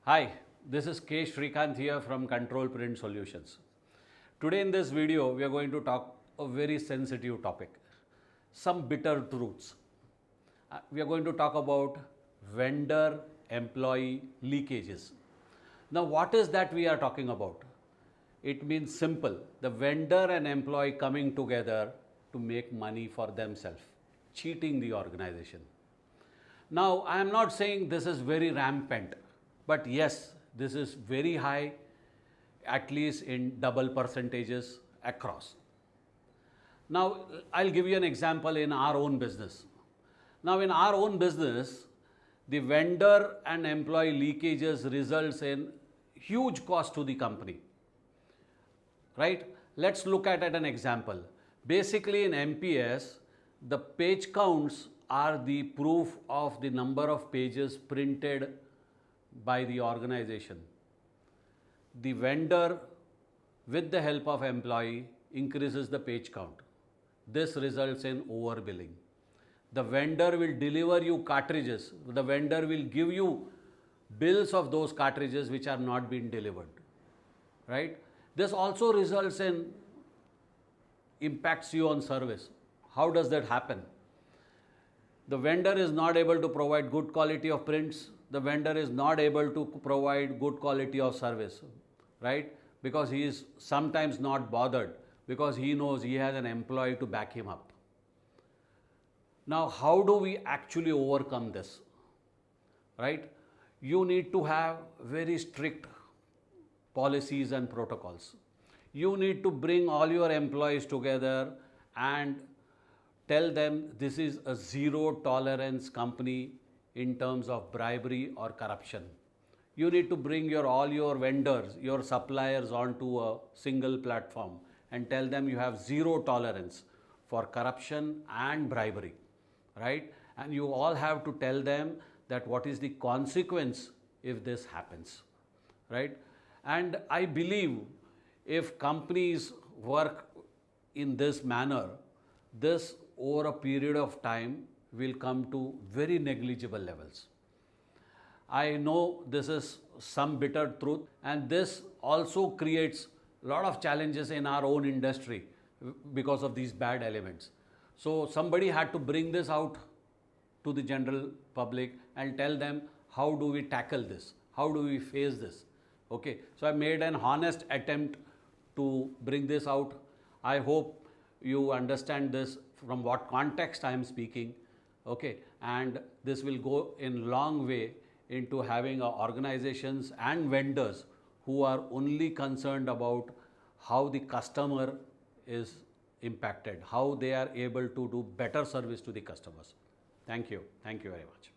Hi, this is K. Srikanth here from Control Print Solutions. Today in this video, we are going to talk a very sensitive topic, some bitter truths. We are going to talk about vendor-employee leakages. Now, what is that we are talking about? It means simple, the vendor and employee coming together to make money for themselves, cheating the organization. Now, I am not saying this is very rampant. But yes, this is very high, at least in double percentages across. Now, I'll give you an example in our own business. Now, in our own business, the vendor and employee leakages results in huge cost to the company. Right? Let's look at an example. Basically, in MPS, the page counts are the proof of the number of pages printed by the organization. The vendor, with the help of employee, increases the page count. This results in overbilling. The vendor will deliver you cartridges. The vendor will give you bills of those cartridges which are not being delivered. Right? This also results in impacts you on service. How does that happen? The vendor is not able to provide good quality of prints. The vendor is not able to provide good quality of service, right? Because he is sometimes not bothered because he knows he has an employee to back him up. Now, how do we actually overcome this, right? You need to have very strict policies and protocols. You need to bring all your employees together and tell them this is a zero tolerance company in terms of bribery or corruption. You need to bring all your vendors, your suppliers onto a single platform and tell them you have zero tolerance for corruption and bribery, right? And you all have to tell them that what is the consequence if this happens, right? And I believe if companies work in this manner, this over a period of time will come to very negligible levels. I know this is some bitter truth, and this also creates a lot of challenges in our own industry because of these bad elements. So somebody had to bring this out to the general public and tell them how do we tackle this, how do we face this. Okay, so I made an honest attempt to bring this out. I hope you understand this from what context I am speaking. Okay, and this will go in long way into having organizations and vendors who are only concerned about how the customer is impacted, how they are able to do better service to the customers. Thank you. Thank you very much.